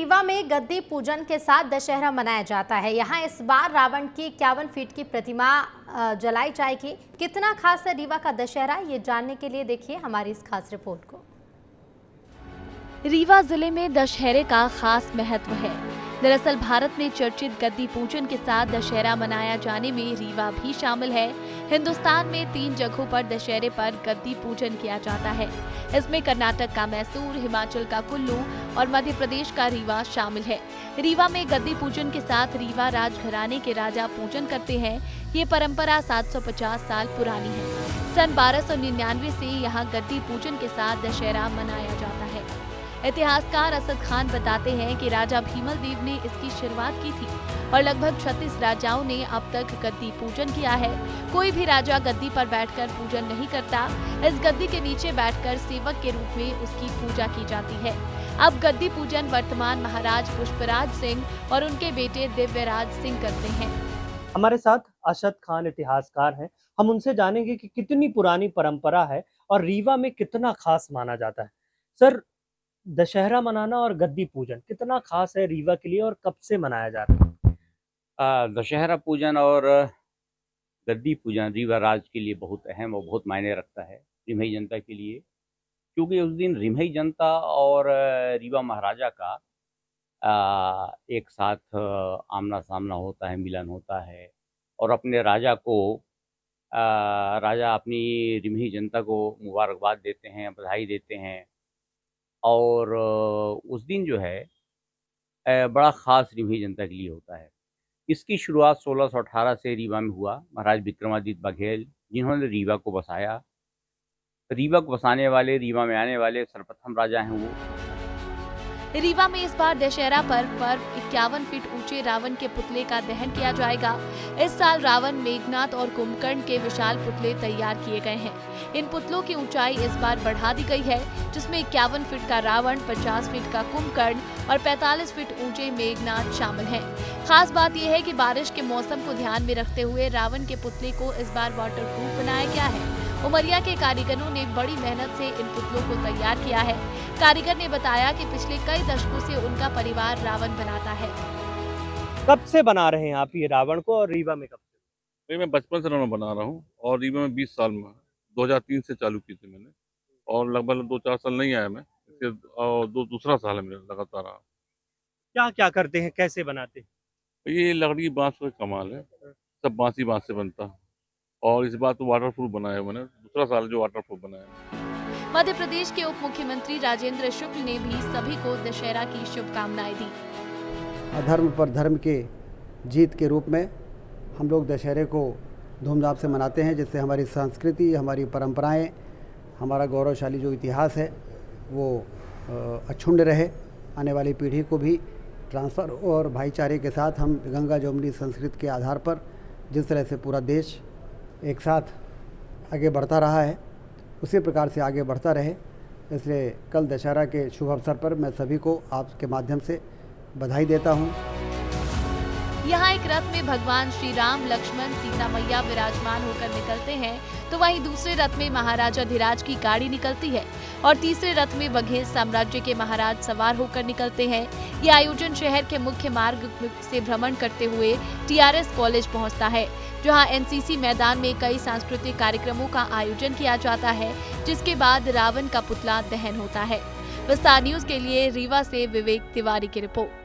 रीवा में गद्दी पूजन के साथ दशहरा मनाया जाता है। यहाँ इस बार रावण की 51 फीट की प्रतिमा जलाई जाएगी। कितना खास है रीवा का दशहरा, ये जानने के लिए देखिए हमारी इस खास रिपोर्ट को। रीवा जिले में दशहरे का खास महत्व है। दरअसल भारत में चर्चित गद्दी पूजन के साथ दशहरा मनाया जाने में रीवा भी शामिल है। हिंदुस्तान में 3 जगहों पर दशहरे पर गद्दी पूजन किया जाता है। इसमें कर्नाटक का मैसूर, हिमाचल का कुल्लू और मध्य प्रदेश का रीवा शामिल है। रीवा में गद्दी पूजन के साथ रीवा राजघराने के राजा पूजन करते हैं। ये परंपरा 750 साल पुरानी है। सन 1299 से यहाँ गद्दी पूजन के साथ दशहरा मनाया जाता है। इतिहासकार असद खान बताते हैं कि राजा भीमल देव ने इसकी शुरुआत की थी और लगभग 36 राजाओं ने अब तक गद्दी पूजन किया है। कोई भी राजा गद्दी पर बैठकर पूजन नहीं करता। इस गद्दी के नीचे बैठकर सेवक के रूप में उसकी पूजा की जाती है। अब गद्दी पूजन वर्तमान महाराज पुष्पराज सिंह और उनके बेटे दिव्यराज सिंह करते हैं। हमारे साथ असद खान इतिहासकार हैं। हम उनसे जानेंगे कि कितनी पुरानी परंपरा है और रीवा में कितना खास माना जाता है। सर, दशहरा मनाना और गद्दी पूजन कितना खास है रीवा के लिए और कब से मनाया जा रहा है? दशहरा पूजन और गद्दी पूजन रीवा राज के लिए बहुत अहम और बहुत मायने रखता है रिम्हई जनता के लिए, क्योंकि उस दिन रिम्हई जनता और रीवा महाराजा का एक साथ आमना सामना होता है, मिलन होता है और अपने राजा को राजा अपनी रिम्हई जनता को मुबारकबाद देते हैं, बधाई देते हैं। और उस दिन जो है बड़ा ख़ास रिम्हई जनता के लिए होता है। इसकी शुरुआत 1618 से रीवा में हुआ। महाराज विक्रमादित्य बघेल जिन्होंने रीवा को बसाया, रीवा को बसाने वाले, रीवा में आने वाले सर्वप्रथम राजा हैं वो। रीवा में इस बार दशहरा पर्व पर 51 फीट ऊंचे रावण के पुतले का दहन किया जाएगा। इस साल रावण, मेघनाथ और कुंभकर्ण के विशाल पुतले तैयार किए गए हैं। इन पुतलों की ऊंचाई इस बार बढ़ा दी गई है, जिसमें 51 फीट का रावण, 50 फीट का कुंभकर्ण और 45 फीट ऊंचे मेघनाथ शामिल हैं। खास बात यह है कि बारिश के मौसम को ध्यान में रखते हुए रावण के पुतले को इस बार वाटरप्रूफ बनाया गया है। उमरिया के कारीगरों ने बड़ी मेहनत से इन पुतलों को तैयार किया है। कारीगर ने बताया कि पिछले कई दशकों से उनका परिवार रावण बनाता है। कब से बना रहे हैं आप ये रावण को और रीवा में कब से? मैं बचपन से रावण बना रहा हूँ और रीवा में 20 साल में 2003 से चालू की थी मैंने और लगभग 2-4 साल नहीं आया मैं, इसके और दूसरा साल है मेरा लगातार रहा। क्या क्या करते हैं, कैसे बनाते हैं? ये लकड़ी बांस का कमाल है, सब बांस ही बांस से बनता है और इस बार तो वाटरप्रूफ बनाया मैंने, दूसरा साल जो वाटरप्रूफ बनाया। मध्य प्रदेश के उप मुख्यमंत्री राजेंद्र शुक्ल ने भी सभी को दशहरा की शुभकामनाएं दी। अधर्म पर धर्म के जीत के रूप में हम लोग दशहरे को धूमधाम से मनाते हैं, जिससे हमारी संस्कृति, हमारी परंपराएं, हमारा गौरवशाली जो इतिहास है वो अक्षुण्ण रहे, आने वाली पीढ़ी को भी ट्रांसफ़र और भाईचारे के साथ हम गंगा जमुनी संस्कृति के आधार पर जिस तरह से पूरा देश एक साथ आगे बढ़ता रहा है, उसी प्रकार से आगे बढ़ता रहे। इसलिए कल दशहरा के शुभ अवसर पर मैं सभी को आपके माध्यम से बधाई देता हूँ। यहाँ एक रथ में भगवान श्री राम, लक्ष्मण, सीता मैया विराजमान होकर निकलते हैं, तो वहीं दूसरे रथ में महाराजा धीराज की गाड़ी निकलती है और तीसरे रथ में बघेल साम्राज्य के महाराज सवार होकर निकलते हैं। ये आयोजन शहर के मुख्य मार्ग से भ्रमण करते हुए TRS कॉलेज पहुंचता है, जहां NCC मैदान में कई सांस्कृतिक कार्यक्रमों का आयोजन किया जाता है, जिसके बाद रावण का पुतला दहन होता है। विस्तार न्यूज के लिए रीवा से विवेक तिवारी की रिपोर्ट।